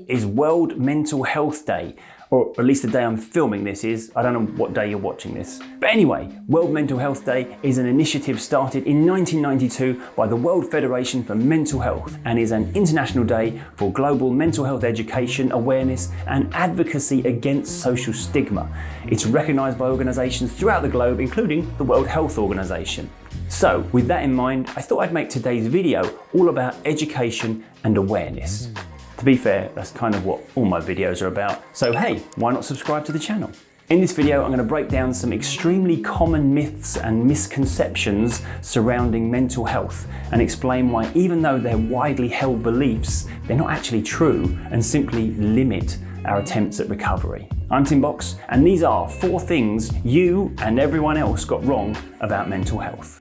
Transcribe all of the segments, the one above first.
Today is World Mental Health Day, or at least the day I'm filming this is. I don't know what day you're watching this. But anyway, World Mental Health Day is an initiative started in 1992 by the World Federation for Mental Health and is an international day for global mental health education, awareness and advocacy against social stigma. It's recognised by organisations throughout the globe, including the World Health Organisation. So, with that in mind, I thought I'd make today's video all about education and awareness. To be fair, that's kind of what all my videos are about. So hey, why not subscribe to the channel? In this video, I'm going to break down some extremely common myths and misconceptions surrounding mental health and explain why, even though they're widely held beliefs, they're not actually true and simply limit our attempts at recovery. I'm Tim Box, and these are 4 things you and everyone else got wrong about mental health.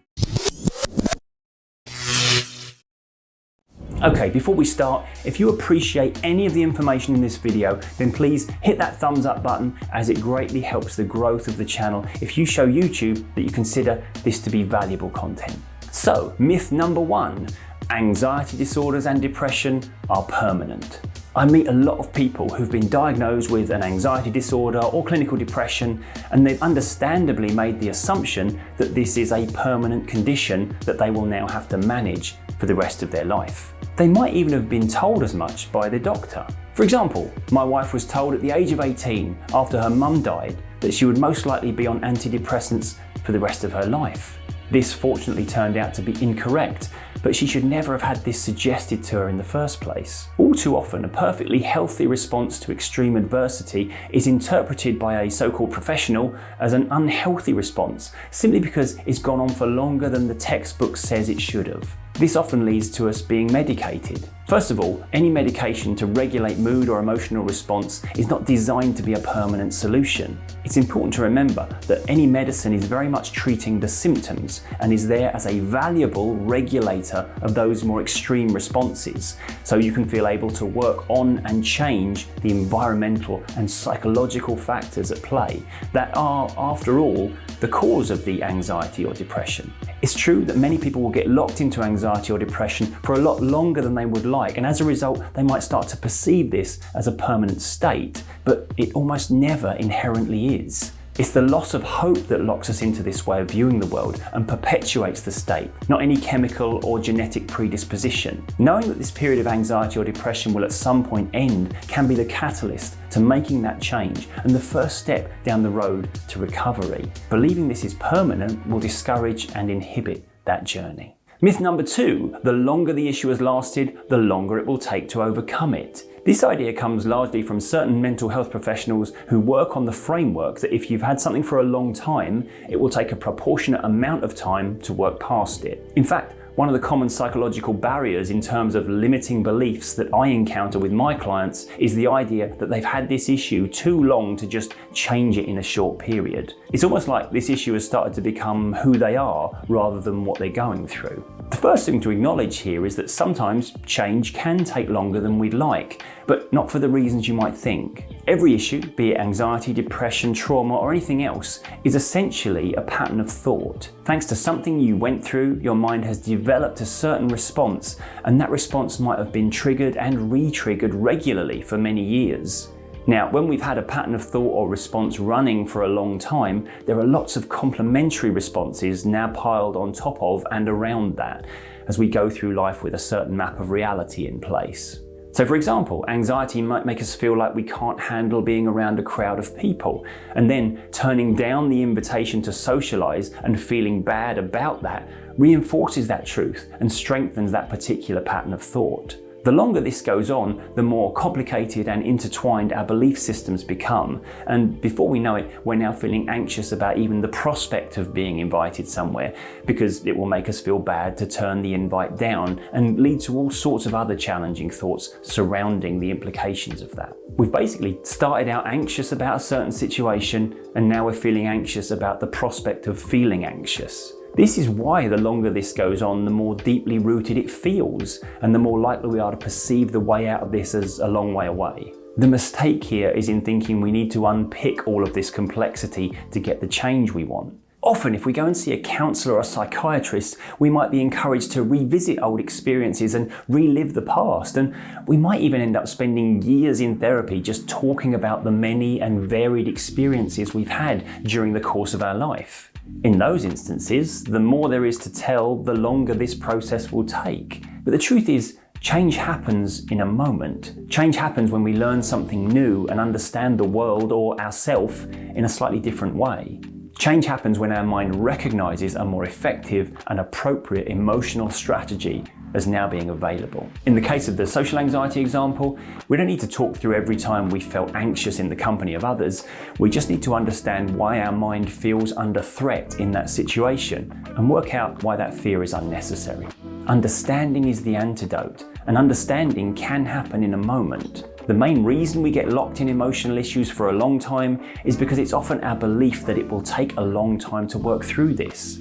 Okay, before we start, if you appreciate any of the information in this video, then please hit that thumbs up button, as it greatly helps the growth of the channel if you show YouTube that you consider this to be valuable content. So, myth number 1, anxiety disorders and depression are permanent. I meet a lot of people who've been diagnosed with an anxiety disorder or clinical depression, and they've understandably made the assumption that this is a permanent condition that they will now have to manage for the rest of their life. They might even have been told as much by the doctor. For example, my wife was told at the age of 18, after her mum died, that she would most likely be on antidepressants for the rest of her life. This fortunately turned out to be incorrect, but she should never have had this suggested to her in the first place. All too often, a perfectly healthy response to extreme adversity is interpreted by a so-called professional as an unhealthy response, simply because it's gone on for longer than the textbook says it should have. This often leads to us being medicated. First of all, any medication to regulate mood or emotional response is not designed to be a permanent solution. It's important to remember that any medicine is very much treating the symptoms and is there as a valuable regulator of those more extreme responses, so you can feel able to work on and change the environmental and psychological factors at play that are, after all, the cause of the anxiety or depression. It's true that many people will get locked into anxiety or depression for a lot longer than they would like, and as a result they might start to perceive this as a permanent state, but it almost never inherently is. It's the loss of hope that locks us into this way of viewing the world and perpetuates the state, not any chemical or genetic predisposition. Knowing that this period of anxiety or depression will at some point end can be the catalyst to making that change and the first step down the road to recovery. Believing this is permanent will discourage and inhibit that journey. Myth number 2, the longer the issue has lasted, the longer it will take to overcome it. This idea comes largely from certain mental health professionals who work on the framework that if you've had something for a long time, it will take a proportionate amount of time to work past it. In fact, one of the common psychological barriers in terms of limiting beliefs that I encounter with my clients is the idea that they've had this issue too long to just change it in a short period. It's almost like this issue has started to become who they are rather than what they're going through. The first thing to acknowledge here is that sometimes change can take longer than we'd like, but not for the reasons you might think. Every issue, be it anxiety, depression, trauma, or anything else, is essentially a pattern of thought. Thanks to something you went through, your mind has developed a certain response, and that response might have been triggered and re-triggered regularly for many years. Now, when we've had a pattern of thought or response running for a long time, there are lots of complementary responses now piled on top of and around that as we go through life with a certain map of reality in place. So for example, anxiety might make us feel like we can't handle being around a crowd of people, and then turning down the invitation to socialize and feeling bad about that reinforces that truth and strengthens that particular pattern of thought. The longer this goes on, the more complicated and intertwined our belief systems become, and before we know it, we're now feeling anxious about even the prospect of being invited somewhere, because it will make us feel bad to turn the invite down and lead to all sorts of other challenging thoughts surrounding the implications of that. We've basically started out anxious about a certain situation, and now we're feeling anxious about the prospect of feeling anxious. This is why the longer this goes on, the more deeply rooted it feels, and the more likely we are to perceive the way out of this as a long way away. The mistake here is in thinking we need to unpick all of this complexity to get the change we want. Often, if we go and see a counsellor or a psychiatrist, we might be encouraged to revisit old experiences and relive the past, and we might even end up spending years in therapy just talking about the many and varied experiences we've had during the course of our life. In those instances, the more there is to tell, the longer this process will take. But the truth is, change happens in a moment. Change happens when we learn something new and understand the world or ourselves in a slightly different way. Change happens when our mind recognizes a more effective and appropriate emotional strategy as now being available. In the case of the social anxiety example, we don't need to talk through every time we felt anxious in the company of others. We just need to understand why our mind feels under threat in that situation and work out why that fear is unnecessary. Understanding is the antidote, and understanding can happen in a moment. The main reason we get locked in emotional issues for a long time is because it's often our belief that it will take a long time to work through this.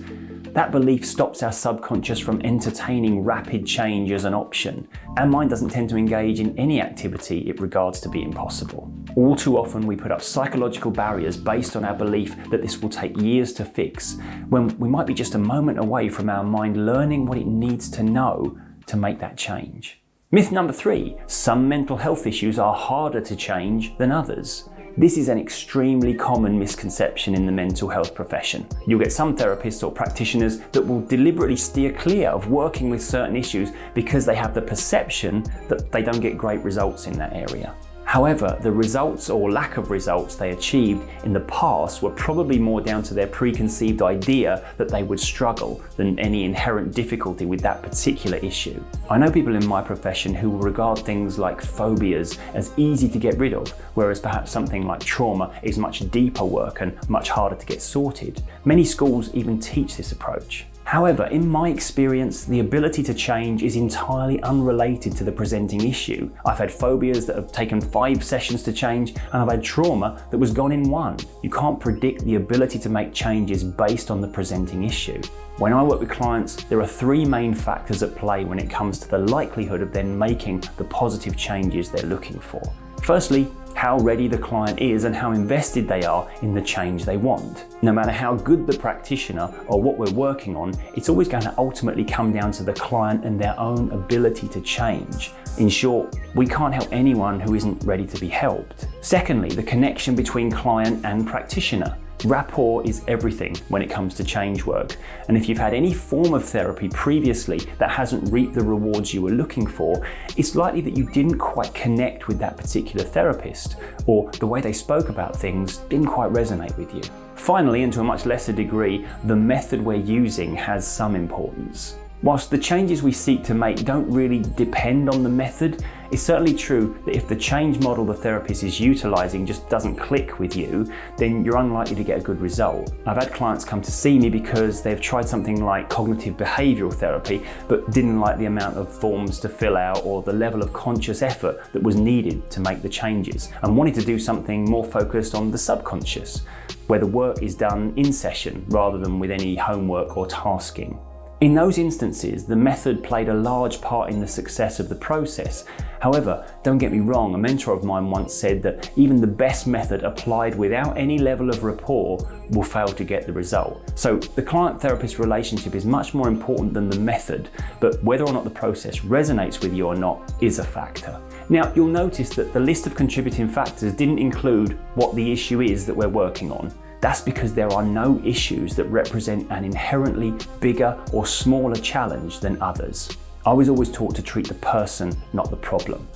That belief stops our subconscious from entertaining rapid change as an option. Our mind doesn't tend to engage in any activity it regards to be impossible. All too often we put up psychological barriers based on our belief that this will take years to fix, when we might be just a moment away from our mind learning what it needs to know to make that change. Myth number 3, some mental health issues are harder to change than others. This is an extremely common misconception in the mental health profession. You'll get some therapists or practitioners that will deliberately steer clear of working with certain issues because they have the perception that they don't get great results in that area. However, the results or lack of results they achieved in the past were probably more down to their preconceived idea that they would struggle than any inherent difficulty with that particular issue. I know people in my profession who will regard things like phobias as easy to get rid of, whereas perhaps something like trauma is much deeper work and much harder to get sorted. Many schools even teach this approach. However, in my experience, the ability to change is entirely unrelated to the presenting issue. I've had phobias that have taken 5 sessions to change, and I've had trauma that was gone in 1. You can't predict the ability to make changes based on the presenting issue. When I work with clients, there are 3 main factors at play when it comes to the likelihood of them making the positive changes they're looking for. Firstly, how ready the client is and how invested they are in the change they want. No matter how good the practitioner or what we're working on, it's always going to ultimately come down to the client and their own ability to change. In short, we can't help anyone who isn't ready to be helped. Secondly, the connection between client and practitioner. Rapport is everything when it comes to change work, and if you've had any form of therapy previously that hasn't reaped the rewards you were looking for, it's likely that you didn't quite connect with that particular therapist, or the way they spoke about things didn't quite resonate with you. Finally, and to a much lesser degree, the method we're using has some importance. Whilst the changes we seek to make don't really depend on the method, it's certainly true that if the change model the therapist is utilising just doesn't click with you, then you're unlikely to get a good result. I've had clients come to see me because they've tried something like cognitive behavioural therapy, but didn't like the amount of forms to fill out or the level of conscious effort that was needed to make the changes, and wanted to do something more focused on the subconscious, where the work is done in session rather than with any homework or tasking. In those instances, the method played a large part in the success of the process. However, don't get me wrong, a mentor of mine once said that even the best method applied without any level of rapport will fail to get the result. So the client-therapist relationship is much more important than the method, but whether or not the process resonates with you or not is a factor. Now, you'll notice that the list of contributing factors didn't include what the issue is that we're working on. That's because there are no issues that represent an inherently bigger or smaller challenge than others. I was always taught to treat the person, not the problem.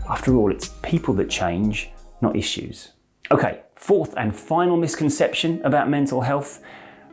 After all, it's people that change, not issues. Okay, 4th and final misconception about mental health,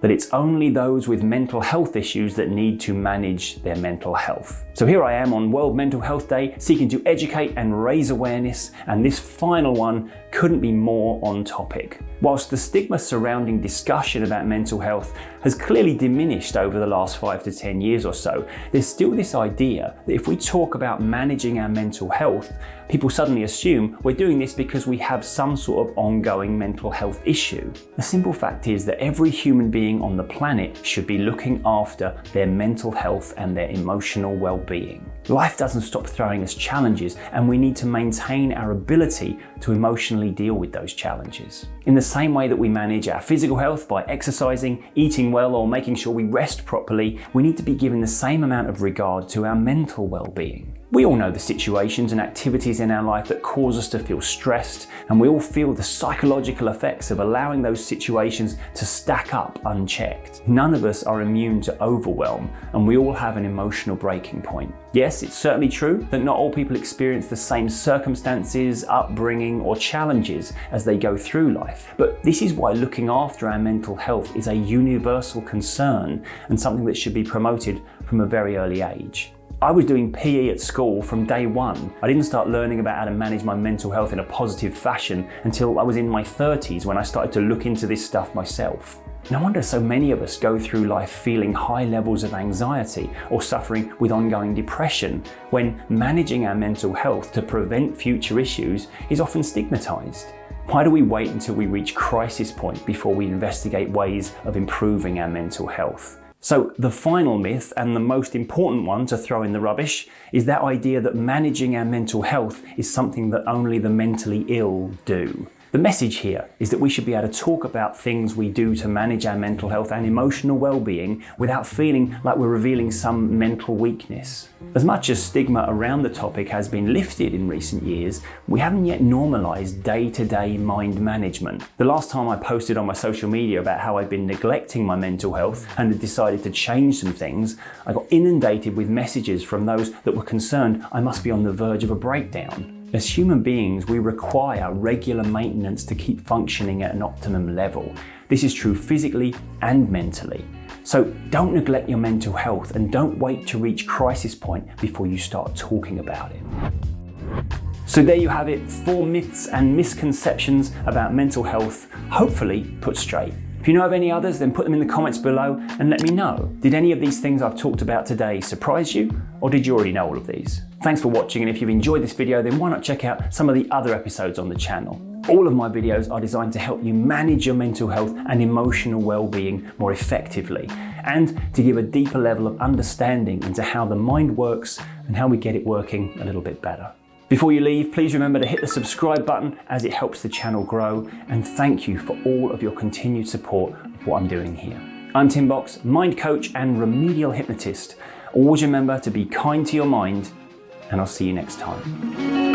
that it's only those with mental health issues that need to manage their mental health. So here I am on World Mental Health Day, seeking to educate and raise awareness, and this final one couldn't be more on topic. Whilst the stigma surrounding discussion about mental health has clearly diminished over the last 5 to 10 years or so, there's still this idea that if we talk about managing our mental health, people suddenly assume we're doing this because we have some sort of ongoing mental health issue. The simple fact is that every human being on the planet should be looking after their mental health and their emotional well-being. Life doesn't stop throwing us challenges, and we need to maintain our ability to emotionally deal with those challenges. In the same way that we manage our physical health by exercising, eating well, or making sure we rest properly, we need to be given the same amount of regard to our mental well-being. We all know the situations and activities in our life that cause us to feel stressed, and we all feel the psychological effects of allowing those situations to stack up unchecked. None of us are immune to overwhelm, and we all have an emotional breaking point. Yes, it's certainly true that not all people experience the same circumstances, upbringing, or challenges as they go through life. But this is why looking after our mental health is a universal concern and something that should be promoted from a very early age. I was doing PE at school from day one. I didn't start learning about how to manage my mental health in a positive fashion until I was in my 30s, when I started to look into this stuff myself. No wonder so many of us go through life feeling high levels of anxiety or suffering with ongoing depression, when managing our mental health to prevent future issues is often stigmatized. Why do we wait until we reach crisis point before we investigate ways of improving our mental health? So the final myth, and the most important one to throw in the rubbish, is that idea that managing our mental health is something that only the mentally ill do. The message here is that we should be able to talk about things we do to manage our mental health and emotional well-being without feeling like we're revealing some mental weakness. As much as stigma around the topic has been lifted in recent years, we haven't yet normalized day-to-day mind management. The last time I posted on my social media about how I'd been neglecting my mental health and had decided to change some things, I got inundated with messages from those that were concerned I must be on the verge of a breakdown. As human beings, we require regular maintenance to keep functioning at an optimum level. This is true physically and mentally. So don't neglect your mental health, and don't wait to reach crisis point before you start talking about it. So there you have it, 4 myths and misconceptions about mental health, hopefully put straight. If you know of any others, then put them in the comments below and let me know. Did any of these things I've talked about today surprise you, or did you already know all of these? Thanks for watching, and if you've enjoyed this video, then why not check out some of the other episodes on the channel. All of my videos are designed to help you manage your mental health and emotional well-being more effectively, and to give a deeper level of understanding into how the mind works and how we get it working a little bit better. Before you leave, please remember to hit the subscribe button, as it helps the channel grow, and thank you for all of your continued support of what I'm doing here. I'm Tim Box, mind coach and remedial hypnotist. Always remember to be kind to your mind, and I'll see you next time.